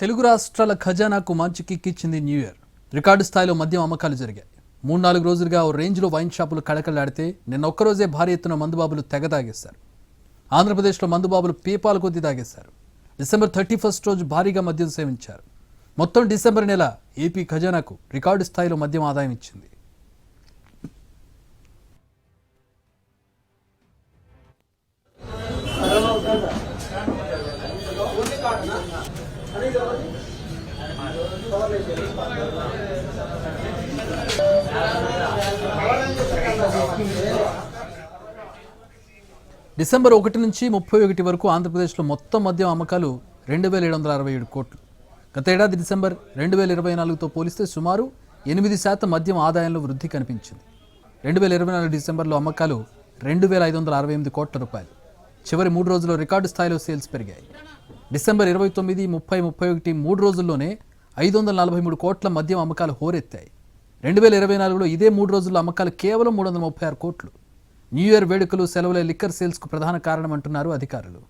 తెలుగు రాష్ట్రాల ఖజానాకు మంచి కిక్ ఇచ్చింది న్యూ ఇయర్. రికార్డు స్థాయిలో మద్యం అమ్మకాలు జరిగాయి. 3-4 రోజులుగా ఓ రేంజ్లో వైన్ షాపులు కళకళలాడితే నిన్న ఒక్కరోజే భారీ ఎత్తున మందుబాబులు తెగ తాగేశారు. ఆంధ్రప్రదేశ్లో మందుబాబులు పీపాల కొద్దీ తాగేశారు. డిసెంబర్ 31 రోజు భారీగా మద్యం సేవించారు. మొత్తం డిసెంబర్ నెల ఏపీ ఖజానాకు రికార్డు స్థాయిలో మద్యం ఆదాయం ఇచ్చింది. డిసెంబర్ 1 నుంచి 31 వరకు ఆంధ్రప్రదేశ్లో మొత్తం మద్యం అమ్మకాలు 2,767 కోట్లు. గతేడాది డిసెంబర్ 2024తో పోలిస్తే సుమారు 8% మద్యం ఆదాయంలో వృద్ధి కనిపించింది. 2024 డిసెంబర్లో అమ్మకాలు 2,568 కోట్ల రూపాయలు. చివరి 3 రోజుల్లో రికార్డు స్థాయిలో సేల్స్ పెరిగాయి. డిసెంబర్ 29, 30, 31 3 రోజుల్లోనే 543 కోట్ల మద్యం అమ్మకాలు హోరెత్తాయి. 2024లో ఇదే 3 రోజుల్లో అమ్మకాలు కేవలం 336 కోట్లు. న్యూ ఇయర్ వేడుకలు, సెలవుల లిక్కర్ సేల్స్కు ప్రధాన కారణం అంటున్నారు అధికారులు.